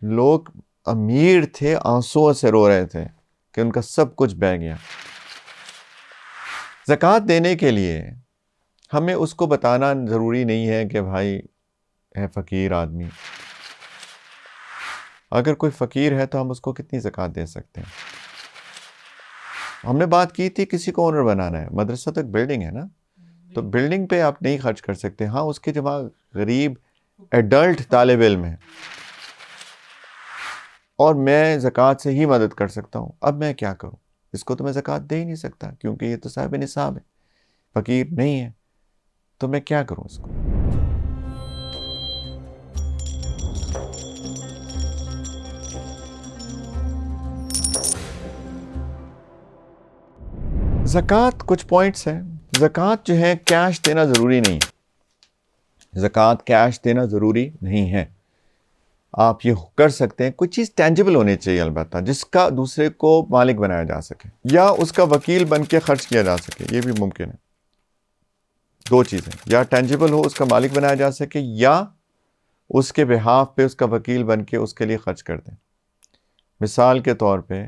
لوگ امیر تھے، آنسوؤں سے رو رہے تھے کہ ان کا سب کچھ بہہ گیا۔ زکوٰۃ دینے کے لیے ہمیں اس کو بتانا ضروری نہیں ہے کہ بھائی ہے فقیر آدمی۔ اگر کوئی فقیر ہے تو ہم اس کو کتنی زکوٰۃ دے سکتے ہیں؟ ہم نے بات کی تھی کسی کو اونر بنانا ہے، مدرسہ تو ایک بلڈنگ ہے نا، تو بلڈنگ پہ آپ نہیں خرچ کر سکتے۔ ہاں اس کے جمع غریب ایڈلٹ طالب علم ہے اور میں زکوٰۃ سے ہی مدد کر سکتا ہوں، اب میں کیا کروں؟ اس کو تو میں زکوٰۃ دے ہی نہیں سکتا کیونکہ یہ تو صاحب نصاب ہے، فقیر نہیں ہے، تو میں کیا کروں اس کو؟ زکوٰۃ کچھ پوائنٹس ہیں۔ زکوٰۃ جو ہے کیش دینا ضروری نہیں ہے، زکوٰۃ کیش دینا ضروری نہیں ہے۔ آپ یہ کر سکتے ہیں، کوئی چیز ٹینجیبل ہونی چاہیے البتہ، جس کا دوسرے کو مالک بنایا جا سکے یا اس کا وکیل بن کے خرچ کیا جا سکے، یہ بھی ممکن ہے۔ دو چیزیں، یا ٹینجیبل ہو، اس کا مالک بنایا جا سکے، یا اس کے بہاف پہ اس کا وکیل بن کے اس کے لیے خرچ کر دیں۔ مثال کے طور پہ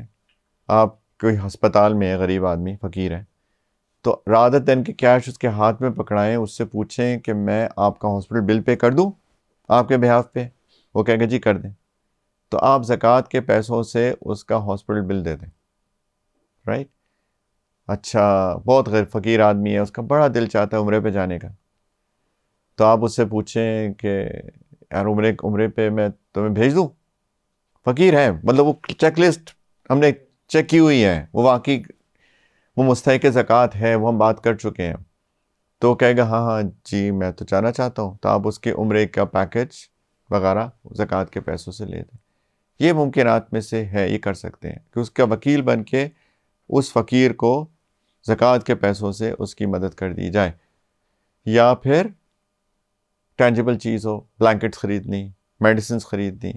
آپ کوئی ہسپتال میں ہے، غریب آدمی فقیر ہے، تو رادر دین کہ کیش اس کے ہاتھ میں پکڑائیں، اس سے پوچھیں کہ میں آپ کا ہاسپٹل بل پے کر دوں آپ کے بہاف پہ، وہ کہے گا جی کر دیں، تو آپ زکوٰۃ کے پیسوں سے اس کا ہاسپٹل بل دے دیں، رائٹ؟ اچھا، بہت غیر فقیر آدمی ہے، اس کا بڑا دل چاہتا ہے عمرے پہ جانے کا، تو آپ اس سے پوچھیں کہ یار عمرے پہ میں تمہیں بھیج دوں، فقیر ہے، مطلب وہ چیک لسٹ ہم نے چیک کی ہوئی ہے، وہ واقعی وہ مستحق زکوٰۃ ہے، وہ ہم بات کر چکے ہیں، تو کہے گا ہاں ہاں جی میں تو جانا چاہتا ہوں، تو آپ اس کے عمرے کا پیکج وغیرہ زکوٰۃ کے پیسوں سے لے دیں۔ یہ ممکنات میں سے ہے، یہ کر سکتے ہیں کہ اس کا وکیل بن کے اس فقیر کو زکوٰۃ کے پیسوں سے اس کی مدد کر دی جائے۔ یا پھر ٹینجیبل چیز ہو، بلینکٹس خریدنی، میڈیسنز خریدنی،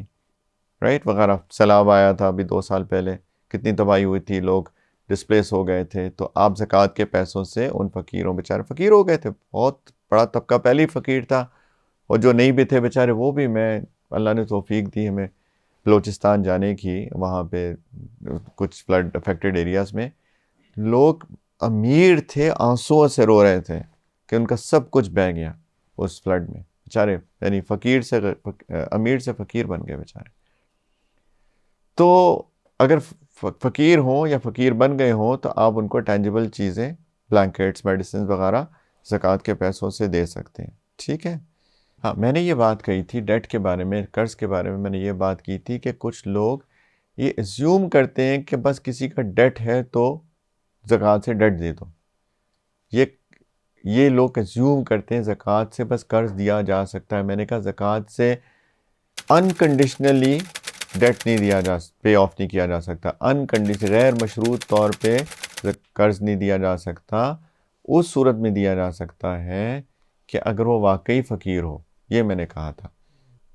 رائٹ، وغیرہ۔ سیلاب آیا تھا ابھی 2 سال پہلے، کتنی تباہی ہوئی تھی، لوگ ڈسپلیس ہو گئے تھے، تو آپ زکوٰۃ کے پیسوں سے ان فقیروں، بیچارے فقیر ہو گئے تھے، بہت بڑا طبقہ پہلے ہی فقیر تھا، اور جو نہیں بھی تھے بیچارے وہ بھی، میں اللہ نے توفیق دی ہمیں بلوچستان جانے کی، وہاں پہ کچھ فلڈ افیکٹڈ ایریاز میں لوگ امیر تھے، آنسوؤں سے رو رہے تھے کہ ان کا سب کچھ بہہ گیا اس فلڈ میں، بیچارے، یعنی فقیر سے امیر سے فقیر بن گئے بیچارے۔ تو اگر فقیر ہوں یا فقیر بن گئے ہوں تو آپ ان کو ٹینجیبل چیزیں، بلینکٹس، میڈیسنز وغیرہ زکوٰۃ کے پیسوں سے دے سکتے ہیں، ٹھیک ہے؟ ہاں، میں نے یہ بات کہی تھی ڈیٹ کے بارے میں، قرض کے بارے میں، میں نے یہ بات کی تھی کہ کچھ لوگ یہ ایزیوم کرتے ہیں کہ بس کسی کا ڈیٹ ہے تو زکوٰۃ سے ڈیٹ دے دو۔ یہ لوگ ایزیوم کرتے ہیں زکوٰۃ سے بس قرض دیا جا سکتا ہے۔ میں نے کہا زکوٰۃ سے انکنڈیشنلی ڈیٹ نہیں دیا پے آف نہیں کیا جا سکتا، انکنڈیشنل غیر مشروط طور پہ قرض نہیں دیا جا سکتا۔ اس صورت میں دیا جا سکتا ہے کہ اگر وہ واقعی فقیر ہو، یہ میں نے کہا تھا،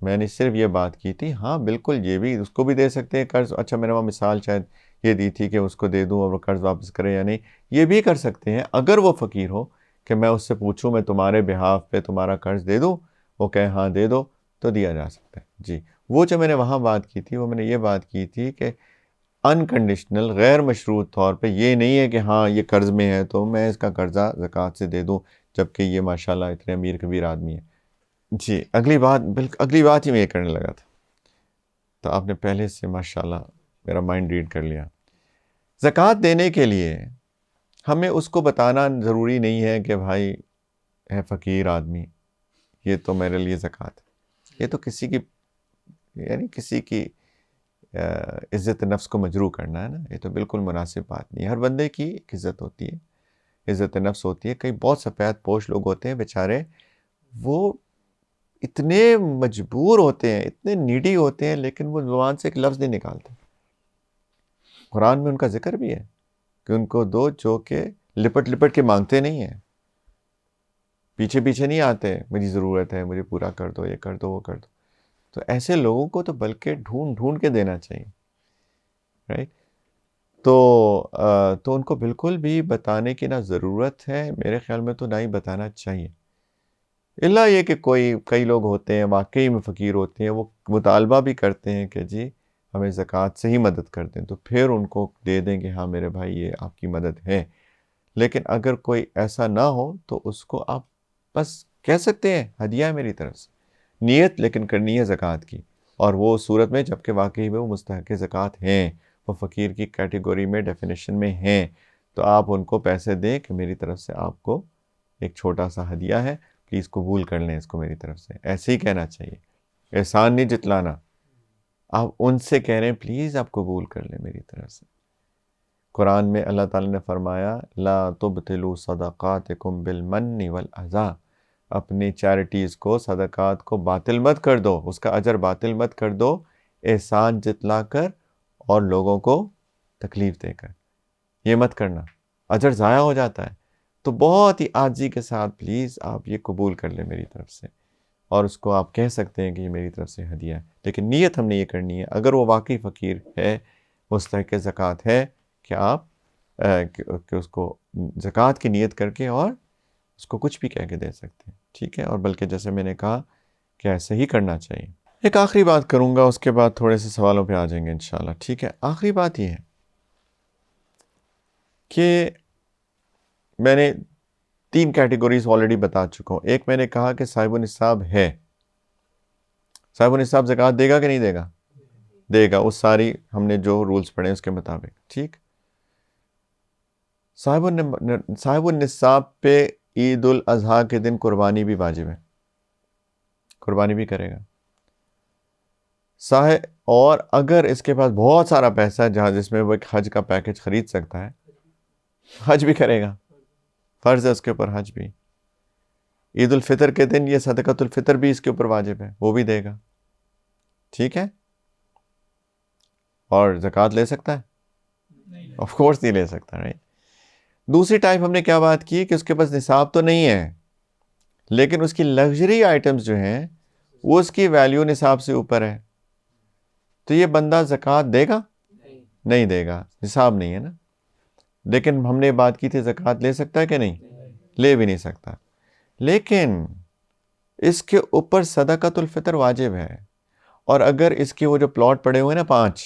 میں نے صرف یہ بات کی تھی۔ ہاں بالکل، یہ بھی اس کو بھی دے سکتے ہیں قرض۔ اچھا، میں نے وہاں مثال شاید یہ دی تھی کہ اس کو دے دوں اور وہ قرض واپس کرے یا نہیں، یہ بھی کر سکتے ہیں اگر وہ فقیر ہو، کہ میں اس سے پوچھوں میں تمہارے بہاف پہ تمہارا قرض دے دوں، وہ کہے ہاں دے دو، تو دیا جا سکتا ہے جی۔ وہ جو میں نے وہاں بات کی تھی، وہ میں نے یہ بات کی تھی کہ انکنڈیشنل، غیر مشروط طور پہ، یہ نہیں ہے کہ ہاں یہ قرض میں ہے تو میں اس کا قرضہ زکوٰۃ سے دے دوں جبکہ یہ ماشاءاللہ اتنے امیر کبیر آدمی ہے۔ جی، اگلی بات ہی میں یہ کرنے لگا تھا، تو آپ نے پہلے سے ماشاءاللہ میرا مائنڈ ریڈ کر لیا۔ زکوٰۃ دینے کے لیے ہمیں اس کو بتانا ضروری نہیں ہے کہ بھائی ہے فقیر آدمی، یہ تو میرے لیے زکوٰۃ ہے۔ یہ تو کسی کی، یعنی کسی کی عزت نفس کو مجروح کرنا ہے نا، یہ تو بالکل مناسب بات نہیں ہے۔ ہر بندے کی ایک عزت ہوتی ہے، عزت نفس ہوتی ہے۔ کئی بہت سفید پوش لوگ ہوتے ہیں بیچارے، وہ اتنے مجبور ہوتے ہیں، اتنے نیڈی ہوتے ہیں، لیکن وہ زبان سے ایک لفظ نہیں نکالتے۔ قرآن میں ان کا ذکر بھی ہے کہ ان کو دو جو کہ لپٹ لپٹ کے مانگتے نہیں ہیں، پیچھے پیچھے نہیں آتے مجھے ضرورت ہے، مجھے پورا کر دو، یہ کر دو، وہ کر دو۔ تو ایسے لوگوں کو تو بلکہ ڈھونڈ ڈھونڈ کے دینا چاہیے، رائٹ؟ تو ان کو بالکل بھی بتانے کی نہ ضرورت ہے، میرے خیال میں تو نہ ہی بتانا چاہیے۔ الا یہ کہ کئی لوگ ہوتے ہیں واقعی میں فقیر ہوتے ہیں، وہ مطالبہ بھی کرتے ہیں کہ جی ہمیں زکوٰۃ سے ہی مدد کر دیں، تو پھر ان کو دے دیں کہ ہاں میرے بھائی یہ آپ کی مدد ہے۔ لیکن اگر کوئی ایسا نہ ہو تو اس کو آپ بس کہہ سکتے ہیں ہدیہ ہے میری طرف سے، نیت لیکن کرنی ہے زکوٰۃ کی، اور وہ صورت میں جب کہ واقعی میں وہ مستحق زکوٰۃ ہیں، وہ فقیر کی کیٹیگری میں ڈیفینیشن میں ہیں، تو آپ ان کو پیسے دیں کہ میری طرف سے آپ کو ایک چھوٹا سا ہدیہ ہے، پلیز قبول کر لیں اس کو میری طرف سے، ایسے ہی کہنا چاہیے، احسان نہیں جتلانا۔ آپ ان سے کہہ رہے ہیں پلیز آپ قبول کر لیں میری طرف سے۔ قرآن میں اللہ تعالیٰ نے فرمایا لا تبطلوا صدقاتکم بالمن والاذی، اپنی چیریٹیز کو، صدقات کو باطل مت کر دو، اس کا اجر باطل مت کر دو، احسان جتلا کر اور لوگوں کو تکلیف دے کر، یہ مت کرنا، اجر ضائع ہو جاتا ہے۔ تو بہت ہی عاجزی کے ساتھ پلیز آپ یہ قبول کر لیں میری طرف سے، اور اس کو آپ کہہ سکتے ہیں کہ یہ میری طرف سے ہدیہ ہے، لیکن نیت ہم نے یہ کرنی ہے، اگر وہ واقعی فقیر ہے، مستحق زکوٰۃ ہے، کہ آپ کہ اس کو زکوٰۃ کی نیت کر کے اور اس کو کچھ بھی کہہ کے دے سکتے ہیں، ٹھیک ہے، اور بلکہ جیسے میں نے کہا کہ ایسے ہی کرنا چاہیے۔ ایک آخری بات کروں گا، اس کے بعد تھوڑے سے سوالوں پہ آ جائیں گے انشاءاللہ، ٹھیک ہے۔ آخری بات یہ ہے کہ میں نے 3 کیٹیگریز آلریڈی بتا چکا ہوں۔ ایک میں نے کہا کہ صاحب النصاب ہے، صاحب النصاب زکوٰۃ دے گا کہ نہیں دے گا؟ دے گا، اس ساری ہم نے جو رولز پڑھے اس کے مطابق، ٹھیک۔ صاحب النصاب پہ عید الاضحیٰ کے دن قربانی بھی واجب ہے، قربانی بھی کرے گا اور اگر اس کے پاس بہت سارا پیسہ ہے جس میں وہ ایک حج کا پیکج خرید سکتا ہے، حج بھی کرے گا، فرض ہے اس کے اوپر حج بھی۔ عید الفطر کے دن یہ صدقۃ الفطر بھی اس کے اوپر واجب ہے، وہ بھی دے گا، ٹھیک ہے۔ اور زکوٰۃ لے سکتا ہے؟ آف کورس نہیں لے سکتا، رائٹ۔ دوسری ٹائپ ہم نے کیا بات کی کہ اس کے پاس نصاب تو نہیں ہے، لیکن اس کی لگژری آئٹمز جو ہیں وہ اس کی ویلیو نصاب سے اوپر ہے، تو یہ بندہ زکوٰۃ دے گا؟ نہیں دے گا، نصاب نہیں ہے نا۔ لیکن ہم نے بات کی تھی زکوٰۃ لے سکتا ہے کہ نہیں؟ لے بھی نہیں سکتا، لیکن اس کے اوپر صدقۃ الفطر واجب ہے، اور اگر اس کے وہ جو پلاٹ پڑے ہوئے نا 5،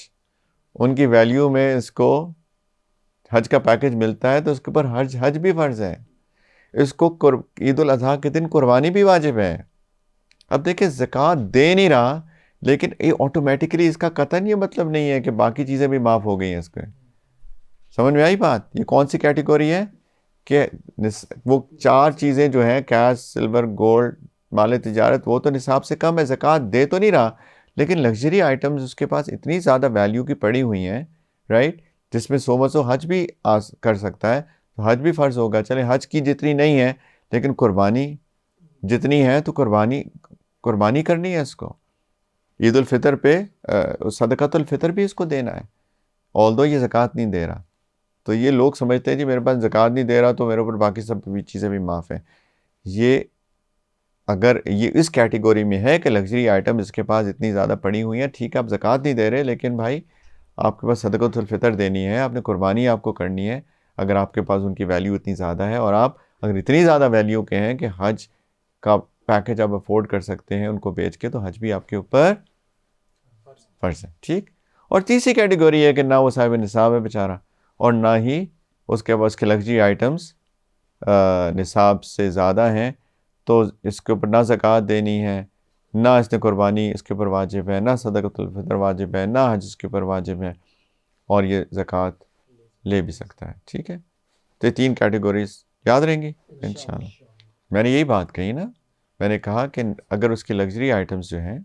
ان کی ویلیو میں اس کو حج کا پیکج ملتا ہے، تو اس کے اوپر حج بھی فرض ہے، اس کو عید الاضحیٰ کے دن قربانی بھی واجب ہے۔ اب دیکھیں زکوٰۃ دے نہیں رہا، لیکن یہ آٹومیٹکلی اس کا قطعاً یہ مطلب نہیں ہے کہ باقی چیزیں بھی معاف ہو گئی ہیں اس کے۔ سمجھ میں آئی بات؟ یہ کون سی کیٹیگری ہے کہ وہ 4 چیزیں جو ہیں کیش، سلور، گولڈ، مال تجارت، وہ تو نصاب سے کم ہے، زکوٰۃ دے تو نہیں رہا، لیکن لگژری آئٹمز اس کے پاس اتنی زیادہ ویلیو کی پڑی ہوئی ہیں، رائٹ، جس میں 100 حج بھی کر سکتا ہے، تو حج بھی فرض ہوگا۔ چلے حج کی جتنی نہیں ہے لیکن قربانی جتنی ہے، تو قربانی کرنی ہے اس کو۔ عید الفطر پہ صدقۃ الفطر بھی اس کو دینا ہے، although یہ زکوٰۃ نہیں دے رہا۔ تو یہ لوگ سمجھتے ہیں جی میرے پاس زکوٰۃ نہیں دے رہا تو میرے اوپر باقی سب چیزیں بھی معاف ہیں۔ یہ اگر یہ اس کیٹیگری میں ہے کہ لگژری آئٹم اس کے پاس اتنی زیادہ پڑی ہوئی ہیں، ٹھیک ہے آپ زکوٰۃ نہیں دے رہے، لیکن بھائی آپ کے پاس صدقۃ الفطر دینی ہے، آپ نے قربانی آپ کو کرنی ہے، اگر آپ کے پاس ان کی ویلیو اتنی زیادہ ہے، اور آپ اگر اتنی زیادہ ویلیو کے ہیں کہ حج کا پیکج آپ افورڈ کر سکتے ہیں ان کو بیچ کے، تو حج بھی آپ کے اوپر فرض ہے، ٹھیک۔ اور تیسری کیٹیگری ہے کہ نہ وہ صاحب نصاب ہے بیچارہ، اور نہ ہی اس کے پاس کے لگژری آئٹمس نصاب سے زیادہ ہیں، تو اس کے اوپر نہ زکوٰۃ دینی ہے، نہ اس نے قربانی اس کے اوپر واجب ہے، نہ صدقۃ الفطر واجب ہے، نہ حج اس کے اوپر واجب ہے، اور یہ زکوٰۃ لے بھی سکتا ہے، ٹھیک ہے۔ تو یہ 3 کیٹیگریز یاد رہیں گی انشاءاللہ۔ میں نے یہی بات کہی نا، میں نے کہا کہ اگر اس کی لگژری آئٹمس جو ہیں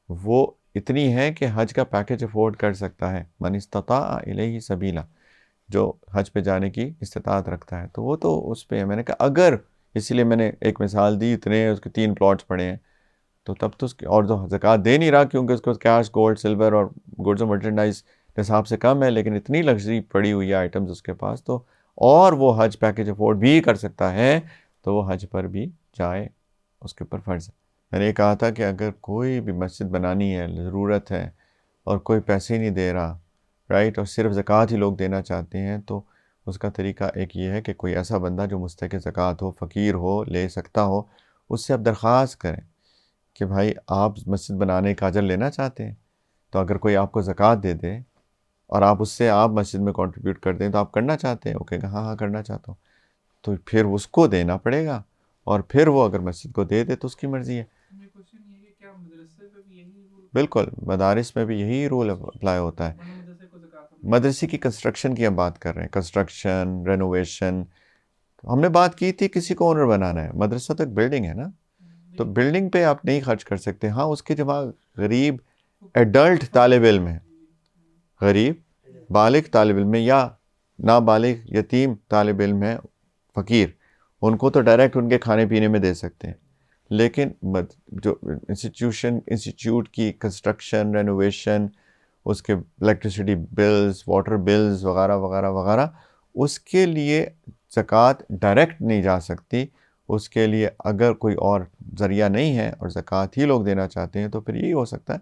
وہ اتنی ہیں کہ حج کا پیکج افورڈ کر سکتا ہے، من استطاع الیہ سبیلا، جو حج پہ جانے کی استطاعت رکھتا ہے، تو وہ تو اس پہ ہے۔ میں نے کہا اگر، اسی لیے میں نے ایک مثال دی، اتنے اس کے 3 پلاٹس پڑے ہیں، تو تب تو اس کی، اور جو زکوٰۃ دے نہیں رہا کیونکہ اس کو کیش، گولڈ، سلور اور گڈز و مرچنڈائز نصاب سے کم ہے، لیکن اتنی لگژری پڑی ہوئی ہے آئٹمز اس کے پاس، تو اور وہ حج پیکج افورڈ بھی کر سکتا ہے، تو وہ حج پر بھی جائے، اس کے اوپر فرض ہے۔ میں نے یہ کہا تھا کہ اگر کوئی بھی مسجد بنانی ہے، ضرورت ہے، اور کوئی پیسے نہیں دے رہا، رائٹ، اور صرف زکوٰۃ ہی لوگ دینا چاہتے ہیں، تو اس کا طریقہ ایک یہ ہے کہ کوئی ایسا بندہ جو مستحق زکوٰۃ ہو، فقیر ہو، لے سکتا ہو، اس سے آپ درخواست کریں کہ بھائی آپ مسجد بنانے کا اجر لینا چاہتے ہیں، تو اگر کوئی آپ کو زکوٰۃ دے دے اور آپ اس سے آپ مسجد میں کنٹریبیوٹ کر دیں تو آپ کرنا چاہتے ہیں، وہ کہے گا ہاں ہاں کرنا چاہتا ہوں، تو پھر اس کو دینا پڑے گا، اور پھر وہ اگر مسجد کو دے دے تو اس کی مرضی ہے۔ بالکل، مدارس میں بھی یہی رول اپلائی ہوتا ہے۔ مدرسے کی کنسٹرکشن کی ہم بات کر رہے ہیں، کنسٹرکشن، رینوویشن۔ ہم نے بات کی تھی کسی کو اونر بنانا ہے، مدرسہ تو ایک بلڈنگ ہے نا، تو بلڈنگ پہ آپ نہیں خرچ کر سکتے۔ ہاں اس کے جو وہاں غریب ایڈلٹ طالب علم ہے، غریب بالغ طالب علم ہے یا نابالغ یتیم طالب علم ہے، فقیر، ان کو تو ڈائریکٹ ان کے کھانے پینے میں دے سکتے ہیں، لیکن جو انسٹیٹیوٹ کی کنسٹرکشن، رینوویشن، اس کے الیکٹریسٹی بلز، واٹر بلز وغیرہ وغیرہ وغیرہ، اس کے لیے زکوٰۃ ڈائریکٹ نہیں جا سکتی۔ اس کے لیے اگر کوئی اور ذریعہ نہیں ہے اور زکوٰۃ ہی لوگ دینا چاہتے ہیں تو پھر یہی ہو سکتا ہے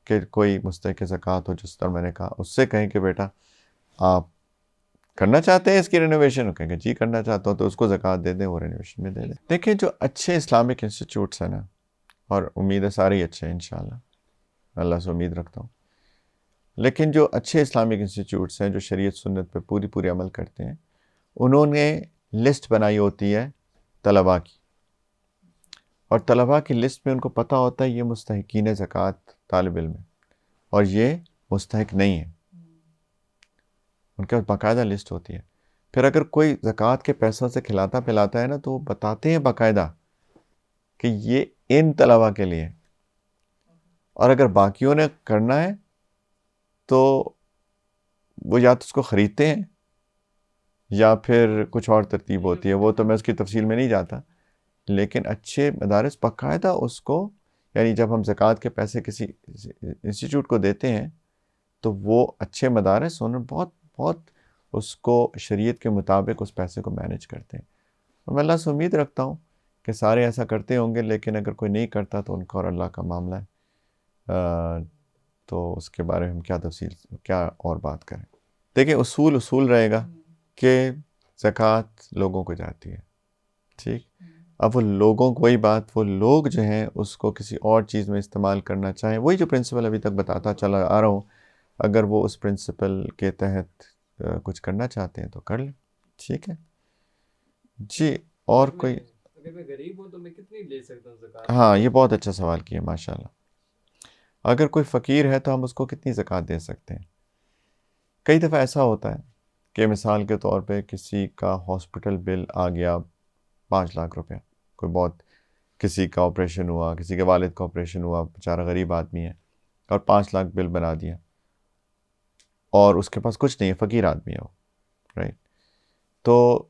کہ کوئی مستحق زکوٰۃ ہو، جس طرح میں نے کہا، اس سے کہیں کہ بیٹا آپ کرنا چاہتے ہیں اس کی رینوویشن، کہیں کہ جی کرنا چاہتا ہوں، تو اس کو زکوٰۃ دے دیں، وہ رینوویشن میں دے دیں۔ دیکھیں جو اچھے اسلامک انسٹیٹیوٹس ہیں نا، اور امید ہے سارے ہی اچھے ہیں انشاءاللہ، اللہ سے امید رکھتا ہوں، لیکن جو اچھے اسلامک انسٹیٹیوٹس ہیں جو شریعت سنت پہ پوری عمل کرتے ہیں، انہوں نے لسٹ بنائی ہوتی ہے طلباء کی، اور طلباء کی لسٹ میں ان کو پتہ ہوتا ہے یہ مستحقین زکوٰۃ طالب علم ہے اور یہ مستحق نہیں ہے، ان کے پاس باقاعدہ لسٹ ہوتی ہے۔ پھر اگر کوئی زکوٰۃ کے پیسوں سے کھلاتا پلاتا ہے نا، تو وہ بتاتے ہیں باقاعدہ کہ یہ ان طلباء کے لیے، اور اگر باقیوں نے کرنا ہے تو وہ یا تو اس کو خریدتے ہیں یا پھر کچھ اور ترتیب ہوتی ہے، وہ تو میں اس کی تفصیل میں نہیں جاتا، لیکن اچھے مدارس باقاعدہ اس کو، یعنی جب ہم زکوٰۃ کے پیسے کسی انسٹیٹیوٹ کو دیتے ہیں تو وہ اچھے مدارس انہوں بہت اس کو شریعت کے مطابق اس پیسے کو مینیج کرتے ہیں، اور میں اللہ سے امید رکھتا ہوں کہ سارے ایسا کرتے ہوں گے، لیکن اگر کوئی نہیں کرتا تو ان کا اور اللہ کا معاملہ ہے، تو اس کے بارے میں ہم کیا اور بات کریں۔ دیکھیں اصول رہے گا کہ زکوٰۃ لوگوں کو جاتی ہے، ٹھیک، اب وہ لوگوں کو، وہی بات، وہ لوگ جو ہیں اس کو کسی اور چیز میں استعمال کرنا چاہیں، وہی جو پرنسپل ابھی تک بتاتا چلا آ رہا ہوں، اگر وہ اس پرنسپل کے تحت کچھ کرنا چاہتے ہیں تو کر لیں، ٹھیک ہے جی۔ اور کوئی؟ اگر میں غریب ہوں تو میں کتنی لے سکتا ہوں زکوٰۃ؟ ہاں یہ بہت اچھا سوال کیا ماشاءاللہ۔ اگر کوئی فقیر ہے تو ہم اس کو کتنی زکوٰۃ دے سکتے ہیں؟ کئی دفعہ ایسا ہوتا ہے کہ مثال کے طور پہ کسی کا ہاسپٹل بل آ گیا 5 لاکھ روپے، کوئی بہت، کسی کا آپریشن ہوا، کسی کے والد کا آپریشن ہوا، بیچارہ غریب آدمی ہے، اور 5 لاکھ بل بنا دیا، اور اس کے پاس کچھ نہیں ہے، فقیر آدمی ہے وہ، رائٹ، تو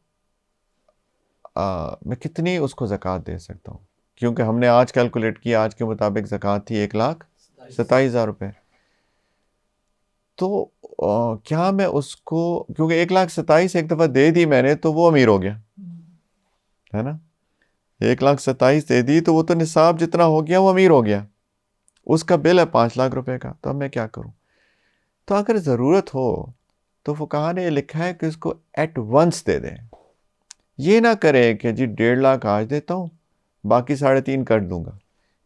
میں کتنی اس کو زکوٰۃ دے سکتا ہوں؟ کیونکہ ہم نے آج کیلکولیٹ کیا، آج کے مطابق زکوٰۃ تھی 1,27,000 روپے، تو کیا میں اس کو، کیونکہ 1,27,000 ایک دفعہ دے دی میں نے تو وہ امیر ہو گیا ہے نا، 1,27,000 دے دی تو وہ تو نصاب جتنا ہو گیا وہ امیر ہو گیا، اس کا بل ہے 5 لاکھ روپے کا، تو اب میں کیا کروں؟ تو اگر ضرورت ہو تو فقہاء نے یہ لکھا ہے کہ اس کو ایٹ ونس دے دیں، یہ نہ کرے کہ جی 1.5 لاکھ آج دیتا ہوں باقی 3.5 کر دوں گا،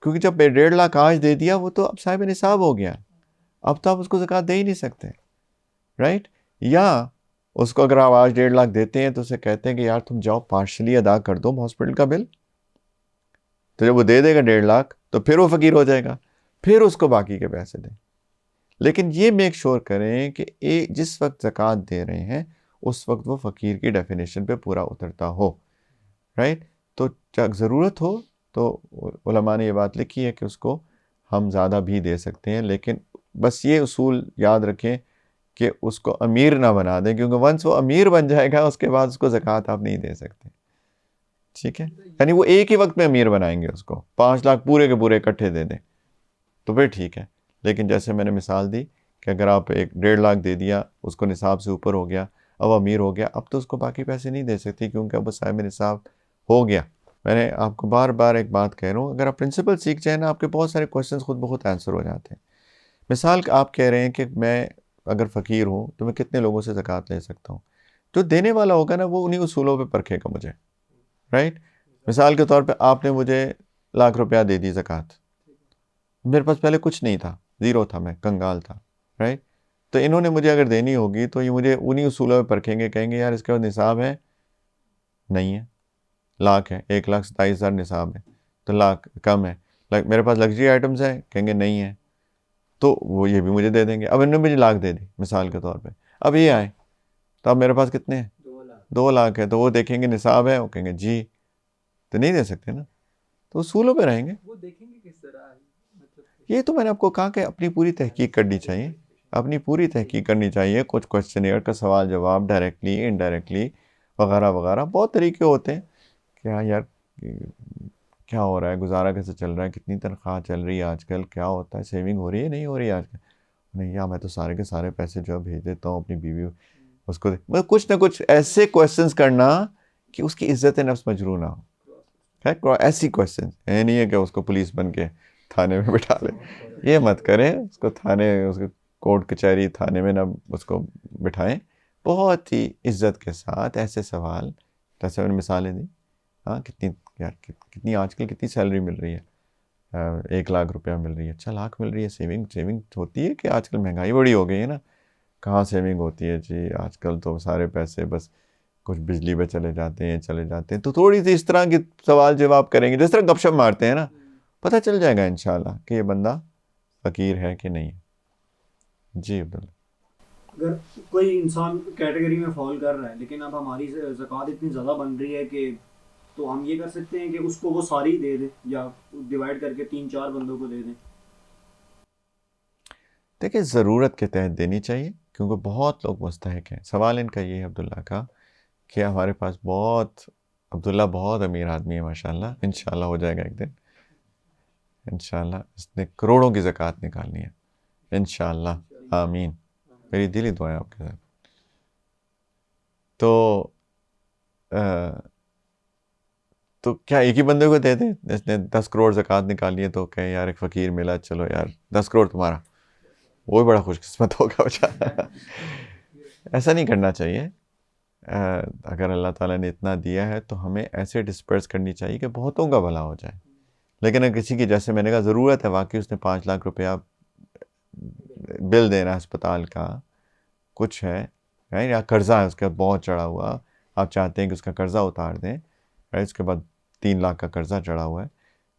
کیونکہ جب 1.5 لاکھ آج دے دیا وہ تو اب صاحب نصاب ہو گیا، اب تو آپ اس کو زکوٰۃ دے ہی نہیں سکتے، رائٹ؟ یا اس کو اگر آپ آج 1.5 لاکھ دیتے ہیں تو اسے کہتے ہیں کہ یار تم جاؤ پارشلی ادا کر دو ہاسپٹل کا بل، تو جب وہ دے دے گا 1.5 لاکھ تو پھر وہ فقیر ہو جائے گا، پھر اس کو باقی کے پیسے دیں، لیکن یہ میک شور کریں کہ جس وقت زکوٰۃ دے رہے ہیں اس وقت وہ فقیر کی ڈیفینیشن پہ پورا اترتا ہو، رائٹ؟ تو ضرورت ہو تو علماء نے یہ بات لکھی ہے کہ اس کو ہم زیادہ بھی دے سکتے ہیں، لیکن بس یہ اصول یاد رکھیں کہ اس کو امیر نہ بنا دیں، کیونکہ ونس وہ امیر بن جائے گا اس کے بعد اس کو زکوٰۃ آپ نہیں دے سکتے، ٹھیک ہے؟ یعنی وہ ایک ہی وقت میں امیر بنائیں گے، اس کو 5 لاکھ پورے کے پورے اکٹھے دے دیں تو پھر ٹھیک ہے، لیکن جیسے میں نے مثال دی کہ اگر آپ 1.5 لاکھ دے دیا، اس کو نصاب سے اوپر ہو گیا، اب امیر ہو گیا، اب تو اس کو باقی پیسے نہیں دے سکتی کیونکہ اب وہ صاحب نصاب ہو گیا۔ میں نے آپ کو بار بار ایک بات کہہ رہا ہوں، اگر آپ پرنسپل سیکھ جائیں نا، آپ کے بہت سارے کوشچنس خود بخود آنسر ہو جاتے ہیں۔ مثال آپ کہہ رہے ہیں کہ میں اگر فقیر ہوں تو میں کتنے لوگوں سے زکوٰۃ لے سکتا ہوں، جو دینے والا ہوگا نا وہ انہی اصولوں پہ پرکھے گا مجھے، رائٹ؟ مثال کے طور پہ آپ نے مجھے ₹1,00,000 دے دی زکوٰۃ، میرے پاس پہلے کچھ نہیں تھا، زیرو تھا، میں کنگال تھا، رائٹ؟ تو انہوں نے مجھے اگر دینی ہوگی تو یہ مجھے انہی اصولوں پہ پرکھیں گے، کہیں گے یار اس کے بعد نصاب ہے نہیں ہے، لاکھ ہے، 1,27,000 نصاب ہے تو لاکھ کم ہے، میرے پاس لگژری آئٹمز ہیں، کہیں گے نہیں ہے، تو وہ یہ بھی مجھے دے دیں گے. اب انہوں نے مجھے لاکھ دے دی مثال کے طور پہ، اب یہ آئے تو اب میرے پاس کتنے ہیں؟ 2,00,000 ہے، تو وہ دیکھیں گے نصاب ہے، وہ کہیں گے جی، تو نہیں دے سکتے نا، تو اصولوں پہ رہیں گے. وہ دیکھیں گے کس طرح، یہ تو میں نے آپ کو کہا کہ اپنی پوری تحقیق کرنی چاہیے، اپنی پوری تحقیق کرنی چاہیے. کچھ کوشچنیئر کا سوال جواب ڈائریکٹلی انڈائریکٹلی وغیرہ وغیرہ، بہت طریقے ہوتے ہیں. کیا یار کیا ہو رہا ہے، گزارا کیسے چل رہا ہے، کتنی تنخواہ چل رہی ہے آج کل، کیا ہوتا ہے، سیونگ ہو رہی ہے نہیں ہو رہی ہے آج کل؟ نہیں یار میں تو سارے کے سارے پیسے جو بھیج دیتا ہوں اپنی بیوی اس کو، کچھ نہ کچھ ایسے کویسچنس کرنا کہ اس کی عزت نفس مجروح نہ ہو. ایسی کویسچن یہ نہیں ہے کہ اس کو پولیس بن کے تھانے میں بٹھا لے، یہ مت کریں، اس کو تھانے، اس کو کورٹ کچہری تھانے میں نہ اس کو بٹھائیں. بہت ہی عزت کے ساتھ ایسے سوال، جیسے میں نے مثالیں دی. ہاں کتنی آج کل کتنی سیلری مل رہی ہے، ₹1,00,000 مل رہی ہے، اچھا لاکھ مل رہی ہے. سیونگ ہوتی ہے کہ آج کل مہنگائی بڑی ہو گئی ہے نا، کہاں سیونگ ہوتی ہے جی، آج کل تو سارے پیسے بس کچھ بجلی پہ چلے جاتے ہیں. تو تھوڑی سی اس طرح کی سوال جواب کریں گے، جس طرح گپ شپ مارتے ہیں نا، پتہ چل جائے گا انشاءاللہ کہ یہ بندہ فقیر ہے کہ نہیں. جی عبداللہ. اگر کوئی انسان کیٹیگری میں فال کر رہا ہے لیکن اب ہماری زکوٰۃ اتنی زیادہ بن رہی ہے کہ تو ہم یہ کر سکتے ہیں کہ اس کو وہ ساری دے دیں یا ڈیوائڈ کر کے 3-4 بندوں کو دے دیں؟ دیکھیں ضرورت کے تحت دینی چاہیے، کیونکہ بہت لوگ مستحق ہیں. سوال ان کا یہ ہے عبداللہ کا کہ ہمارے پاس عبداللہ بہت امیر آدمی ہے ماشاءاللہ، انشاءاللہ ہو جائے گا ایک دن، انشاءاللہ اس نے کروڑوں کی زکوٰۃ نکالنی ہے انشاءاللہ، آمین، میری دلی دعائیں آپ کے ساتھ. تو کیا ایک ہی بندے کو دے دیں جس نے 10 کروڑ زکوٰۃ نکالی ہے، تو کہیں یار ایک فقیر ملا، چلو یار 10 کروڑ تمہارا، وہ بھی بڑا خوش قسمت ہوگا بیچارہ. ایسا نہیں کرنا چاہیے. اگر اللہ تعالیٰ نے اتنا دیا ہے تو ہمیں ایسے ڈسپرس کرنی چاہیے کہ بہتوں کا بھلا ہو جائے. لیکن اگر کسی کی، جیسے میں نے کہا، ضرورت ہے واقعی، اس نے ₹5,00,000 بل دینا ہے اسپتال کا، کچھ ہے یا قرضہ ہے اس کے بہت چڑھا ہوا، آپ چاہتے ہیں کہ اس کا قرضہ اتار دیں، اس کے بعد 3,00,000 کا قرضہ چڑھا ہوا ہے،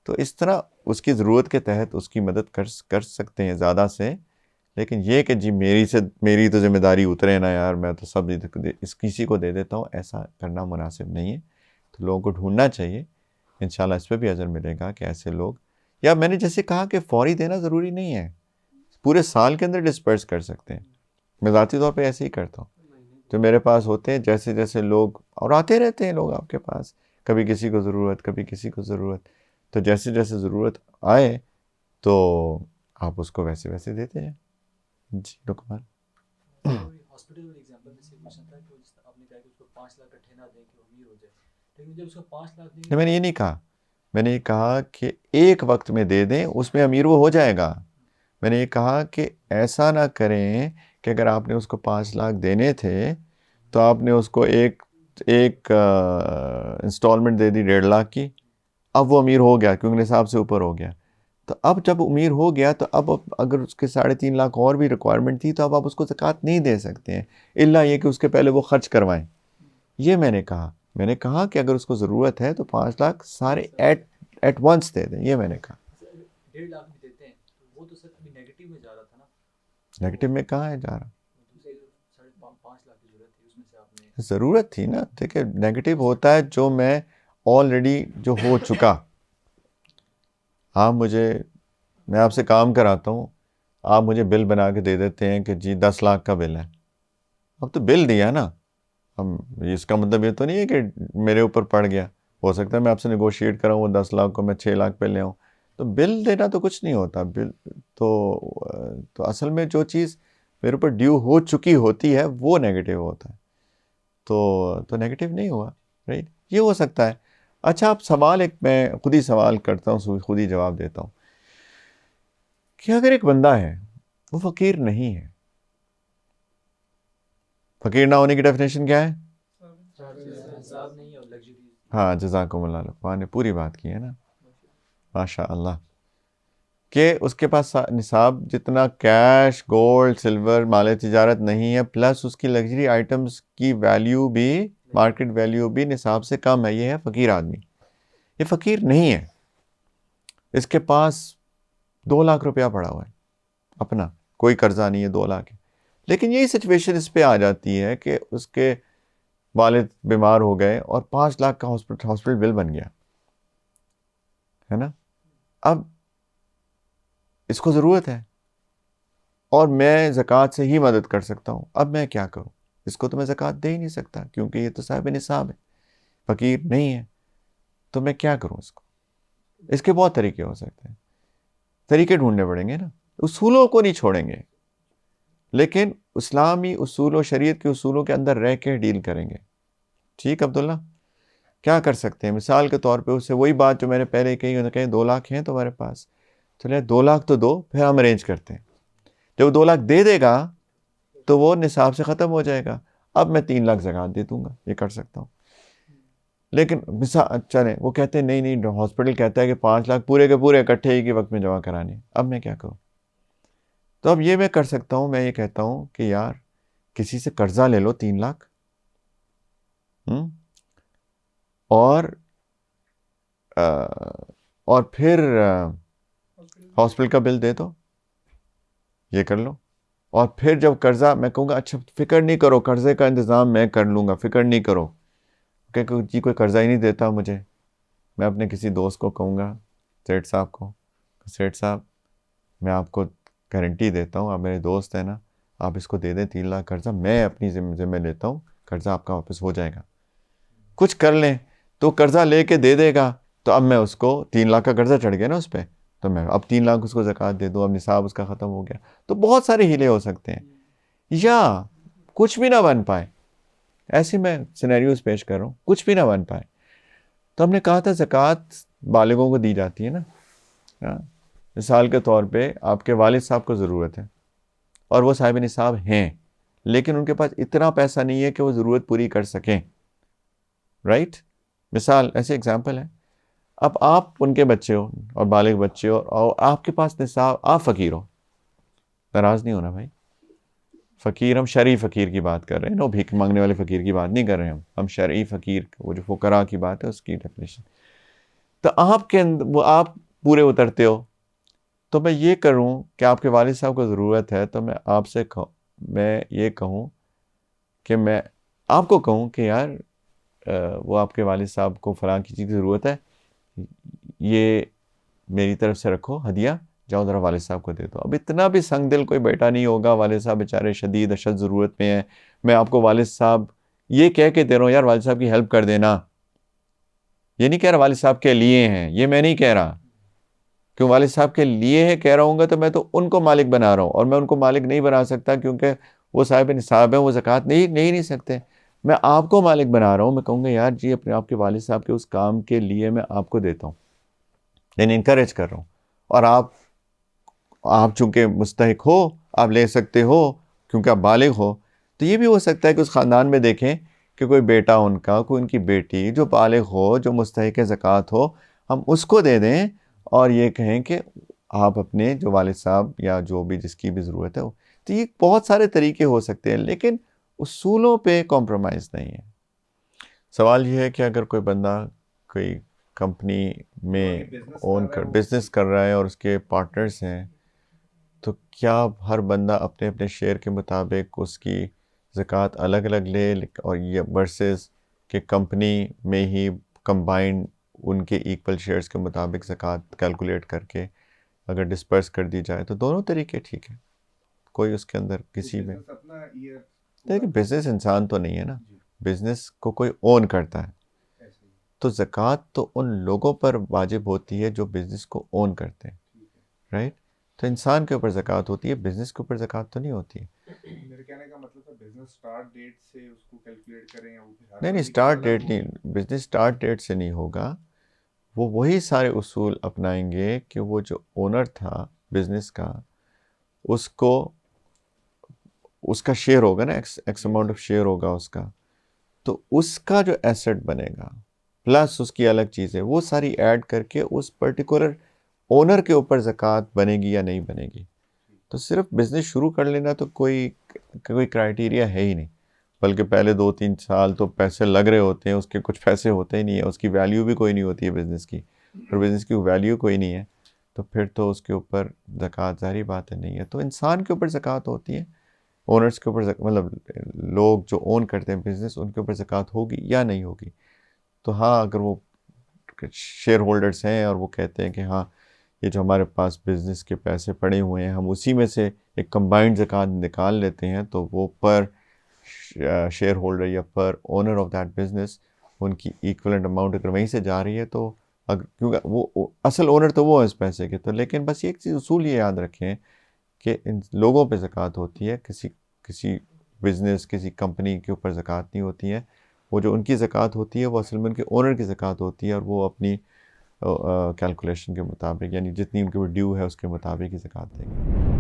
تو اس طرح اس کی ضرورت کے تحت اس کی مدد کر سکتے ہیں زیادہ سے. لیکن یہ کہ جی میری تو ذمہ داری اترے نا یار، میں تو سب کسی کو دے دیتا ہوں، ایسا کرنا مناسب نہیں ہے. تو لوگوں کو ڈھونڈنا چاہیے، انشاءاللہ اس پہ بھی اجر ملے گا کہ ایسے لوگ، یا میں نے جیسے کہا کہ فوری دینا ضروری نہیں ہے، پورے سال کے اندر ڈسپرس کر سکتے ہیں. میں ذاتی طور پہ ایسے ہی کرتا ہوں. جو میرے پاس ہوتے ہیں، جیسے جیسے لوگ، اور آتے رہتے ہیں لوگ آپ کے پاس، کبھی کسی کو ضرورت، کبھی کسی کو ضرورت، تو جیسے جیسے ضرورت آئے تو آپ اس کو ویسے ویسے دیتے ہیں. جی لقمان. ہاسپٹل میں ایگزامپل میں سے کوشچن تھا کہ آپ نے کہا کہ اس کو 5,00,000 اکٹھے نہ دیں کہ وہ امیر ہو جائے، لیکن جب اس کو 5,00,000 دیں گے، میں نے یہ نہیں کہا، میں نے یہ کہا کہ ایک وقت میں دے دیں، اس میں امیر وہ ہو جائے گا. میں نے یہ کہا کہ ایسا نہ کریں کہ اگر آپ نے اس کو 5,00,000 دینے تھے تو آپ نے اس کو ایک انسٹالمنٹ دے دی 1.5 کی، اب وہ امیر ہو گیا کیونکہ نصاب سے اوپر ہو گیا. تو اب جب امیر ہو گیا تو اب اگر اس کے 3.5 اور بھی ریکوائرمنٹ تھی تو اب آپ اس کو زکوٰۃ نہیں دے سکتے ہیں، الا یہ کہ اس کے پہلے وہ خرچ کروائیں. یہ میں نے کہا کہ اگر اس کو ضرورت ہے تو 5,00,000 سارے ایٹ ونس دے دیں، یہ میں نے کہا. 1.5 بھی دیتے ہیں وہ تو سر ابھی نیگیٹو میں جا رہا تھا نا. نیگیٹو میں کہاں ہے جا رہا؟ 5,00,000 کی ضرورت تھی، اس میں سے آپ نے ضرورت تھی نا. دیکھیں نیگیٹو ہوتا ہے جو میں آلریڈی جو ہو چکا. میں آپ سے کام کراتا ہوں، آپ مجھے بل بنا کے دے دیتے ہیں کہ جی 10,00,000 کا بل ہے، اب تو بل دیا نا. اس کا مطلب یہ تو نہیں ہے کہ میرے اوپر پڑ گیا، ہو سکتا ہے میں آپ سے نیگوشیٹ کراؤں وہ 10,00,000 کو میں 6,00,000 پہ لے آؤں. تو بل دینا تو کچھ نہیں ہوتا. بل تو اصل میں جو چیز میرے اوپر ڈیو ہو چکی ہوتی ہے وہ نیگیٹو ہوتا ہے. تو نیگیٹو نہیں ہوا، رائٹ، یہ ہو سکتا ہے. اچھا آپ سوال، ایک میں خود ہی سوال کرتا ہوں، خود ہی جواب دیتا ہوں کہ اگر ایک بندہ ہے وہ فقیر نہیں ہے، فقیر نہ ہونے کی ڈیفینیشن کیا ہے؟ ہاں جزاکم اللہ لطفا نے پوری بات کی ہے نا ماشاء اللہ کہ اس کے پاس نصاب جتنا کیش گولڈ سلور مال تجارت نہیں ہے پلس اس کی لگژری آئٹمس کی ویلیو بھی مارکیٹ ویلیو بھی نصاب سے کم ہے، یہ ہے فقیر آدمی. یہ فقیر نہیں ہے، اس کے پاس 2 لاکھ روپیہ پڑا ہوا ہے اپنا، کوئی قرضہ نہیں ہے، 2 لاکھ ہے. لیکن یہی سچویشن اس پہ آ جاتی ہے کہ اس کے والد بیمار ہو گئے اور 5 لاکھ کا ہاسپٹل بل بن گیا ہے نا. اب اس کو ضرورت ہے اور میں زکوٰۃ سے ہی مدد کر سکتا ہوں. اب میں کیا کروں؟ اس کو تو میں زکوٰۃ دے ہی نہیں سکتا کیونکہ یہ تو صاحب نصاب ہے، فقیر نہیں ہے. تو میں کیا کروں اس کو؟ اس کے بہت طریقے ہو سکتے ہیں، طریقے ڈھونڈنے پڑیں گے نا. اصولوں کو نہیں چھوڑیں گے لیکن اسلامی اصول و شریعت کے اصولوں کے اندر رہ کے ڈیل کریں گے. ٹھیک عبداللہ، کیا کر سکتے ہیں؟ مثال کے طور پہ اسے وہی بات جو میں نے پہلے کہی، انہوں نے کہا 2 لاکھ ہیں تمہارے پاس، چلے 2 لاکھ تو دو، پھر ہم ارینج کرتے ہیں. جب 2 لاکھ دے دے گا تو وہ نصاب سے ختم ہو جائے گا. اب میں 3 لاکھ زکوٰۃ دے دوں گا، یہ کر سکتا ہوں. لیکن چلیں وہ کہتے ہیں نہیں ہاسپٹل کہتا ہے کہ 5 لاکھ پورے کے پورے اکٹھے ہی کے وقت میں جمع کرانے. اب میں کیا کروں؟ تو اب یہ میں کر سکتا ہوں، میں یہ کہتا ہوں کہ یار کسی سے قرضہ لے لو 3 لاکھ اور پھر ہاسپٹل کا بل دے دو، یہ کر لو. اور پھر جب قرضہ، میں کہوں گا اچھا فکر نہیں کرو، قرضے کا انتظام میں کر لوں گا، فکر نہیں کرو کہ جی کوئی قرضہ ہی نہیں دیتا مجھے. میں اپنے کسی دوست کو کہوں گا، سیٹھ صاحب کو، سیٹھ صاحب میں آپ کو گارنٹی دیتا ہوں، آپ میرے دوست ہیں نا، آپ اس کو دے دیں 3 لاکھ قرضہ، میں اپنی ذمہ لیتا ہوں، قرضہ آپ کا واپس ہو جائے گا. کچھ کر لیں تو قرضہ لے کے دے دے گا، تو اب میں اس کو 3 لاکھ کا قرضہ چڑھ گیا نا اس پہ، تو میں اب 3 لاکھ اس کو زکوٰۃ دے دوں، اب نصاب اس کا ختم ہو گیا. تو بہت سارے ہیلے ہو سکتے ہیں، یا کچھ بھی نہ بن پائے. ایسے میں سینیریوز پیش کر رہا ہوں، کچھ بھی نہ بن پائے. تو ہم نے کہا تھا زکوٰۃ بالغوں کو دی جاتی ہے نا. مثال کے طور پہ آپ کے والد صاحب کو ضرورت ہے اور وہ صاحب نصاب ہیں، لیکن ان کے پاس اتنا پیسہ نہیں ہے کہ وہ ضرورت پوری کر سکیں. رائٹ، مثال ایسے ایگزامپل ہے. اب آپ ان کے بچے ہو اور بالغ بچے ہو اور آپ کے پاس نصاب، آپ فقیر ہو، ناراض نہیں ہونا بھائی. فقیر ہم شرعی فقیر کی بات کر رہے ہیں، بھیک مانگنے والے فقیر کی بات نہیں کر رہے ہم شرعی فقیر، وہ جو فقراء کی بات ہے اس کی ڈیفینیشن. تو آپ کے اندر وہ آپ پورے اترتے ہو، تو میں یہ کروں کہ آپ کے والد صاحب کو ضرورت ہے، تو میں آپ سے میں یہ کہوں کہ میں آپ کو کہوں کہ یار وہ آپ کے والد صاحب کو فلاں کی چیز کی ضرورت ہے، یہ میری طرف سے رکھو ہدیہ، جاؤ ذرا والد صاحب کو دے دو. اب اتنا بھی سنگ دل کوئی بیٹا نہیں ہوگا، والد صاحب بیچارے شدید اشد ضرورت میں ہیں، میں آپ کو والد صاحب یہ کہہ کے دے رہا ہوں یار والد صاحب کی ہیلپ کر دینا. یہ نہیں کہہ رہا والد صاحب کے لیے ہیں، یہ میں نہیں کہہ رہا، کیوں والد صاحب کے لیے ہے کہہ رہا ہوں گا تو میں تو ان کو مالک بنا رہا ہوں، اور میں ان کو مالک نہیں بنا سکتا کیونکہ وہ صاحب نصاب ہیں، وہ زکوٰۃ نہیں سکتے. میں آپ کو مالک بنا رہا ہوں، میں کہوں گا یار جی اپنے آپ کے والد صاحب کے اس کام کے لیے میں آپ کو دیتا ہوں، یعنی انکریج کر رہا ہوں. اور آپ چونکہ مستحق ہو، آپ لے سکتے ہو کیونکہ آپ بالغ ہو. تو یہ بھی ہو سکتا ہے کہ اس خاندان میں دیکھیں کہ کوئی بیٹا ان کا، کوئی ان کی بیٹی جو بالغ ہو، جو مستحق زکوٰۃ ہو، ہم اس کو دے دیں اور یہ کہیں کہ آپ اپنے جو والد صاحب یا جو بھی جس کی بھی ضرورت ہے. تو یہ بہت سارے طریقے ہو سکتے ہیں لیکن اصولوں پہ کمپرومائز نہیں ہے. سوال یہ ہے کہ اگر کوئی بندہ کوئی کمپنی میں بزنس کر رہا ہے اور اس کے پارٹنرز ہیں، تو کیا ہر بندہ اپنے اپنے شیئر کے مطابق اس کی زکوٰۃ الگ الگ لے، اور یہ ورسز کہ کمپنی میں ہی کمبائنڈ ان کے ایکول شیئرز کے مطابق زکوٰۃ کیلکولیٹ کر کے اگر ڈسپرس کر دی جائے تو دونوں طریقے ٹھیک ہیں. کوئی اس کے اندر کسی میں دیکھیں بزنس انسان تو نہیں ہے نا، بزنس کو کوئی اون کرتا ہے، تو زکوٰۃ تو ان لوگوں پر واجب ہوتی ہے جو بزنس کو اون کرتے ہیں. رائٹ، تو انسان کے اوپر زکوٰۃ ہوتی ہے، بزنس کے اوپر زکوٰۃ تو نہیں ہوتی. میرے کہنے کا مطلب ہے بزنس سٹارٹ ڈیٹ سے اس کو کیلکولیٹ کریں یا وہ نہیں سٹارٹ ڈیٹ نہیں، بزنس سٹارٹ ڈیٹ سے نہیں ہوگا. وہ وہی سارے اصول اپنائیں گے کہ وہ جو اونر تھا بزنس کا، اس کو اس کا شیئر ہوگا نا، ایکس اماؤنٹ آف شیئر ہوگا اس کا، تو اس کا جو ایسٹ بنے گا پلس اس کی الگ چیز ہے، وہ ساری ایڈ کر کے اس پرٹیکولر اونر کے اوپر زکوٰۃ بنے گی یا نہیں بنے گی. تو صرف بزنس شروع کر لینا تو کوئی کرائٹیریا ہے ہی نہیں، بلکہ پہلے 2-3 سال تو پیسے لگ رہے ہوتے ہیں، اس کے کچھ پیسے ہوتے ہی نہیں ہیں، اس کی ویلیو بھی کوئی نہیں ہوتی ہے بزنس کی، اور بزنس کی ویلیو کوئی نہیں ہے تو پھر تو اس کے اوپر زکوٰۃ ظاہری بات ہے نہیں ہے. تو انسان کے اوپر زکوٰۃ ہوتی ہے، اونرز کے اوپر مطلب لوگ جو اون کرتے ہیں بزنس، ان کے اوپر زکوٰۃ ہوگی یا نہیں ہوگی. تو ہاں اگر وہ شیئر ہولڈرز ہیں اور وہ کہتے ہیں کہ ہاں یہ جو ہمارے پاس بزنس کے پیسے پڑے ہوئے ہیں ہم اسی میں سے ایک کمبائنڈ زکوٰۃ نکال لیتے ہیں، تو وہ پر شیئر ہولڈر یا پر اونر آف دیٹ بزنس ان کی ایکولنٹ اماؤنٹ اگر وہیں سے جا رہی ہے تو کیونکہ وہ اصل اونر تو وہ ہے اس پیسے کے. تو لیکن بس ایک چیز اصول یہ یاد رکھیں کہ ان لوگوں پہ زکوٰۃ ہوتی ہے، کسی بزنس کسی کمپنی کے اوپر زکوٰۃ نہیں ہوتی ہے. وہ جو ان کی زکوٰۃ ہوتی ہے وہ اصل میں ان کے اونر کی زکوٰۃ ہوتی ہے، اور وہ اپنی کیلکولیشن کے مطابق یعنی جتنی ان کے اوپر ڈیو ہے اس کے مطابق ہی زکوٰۃ دیں گے.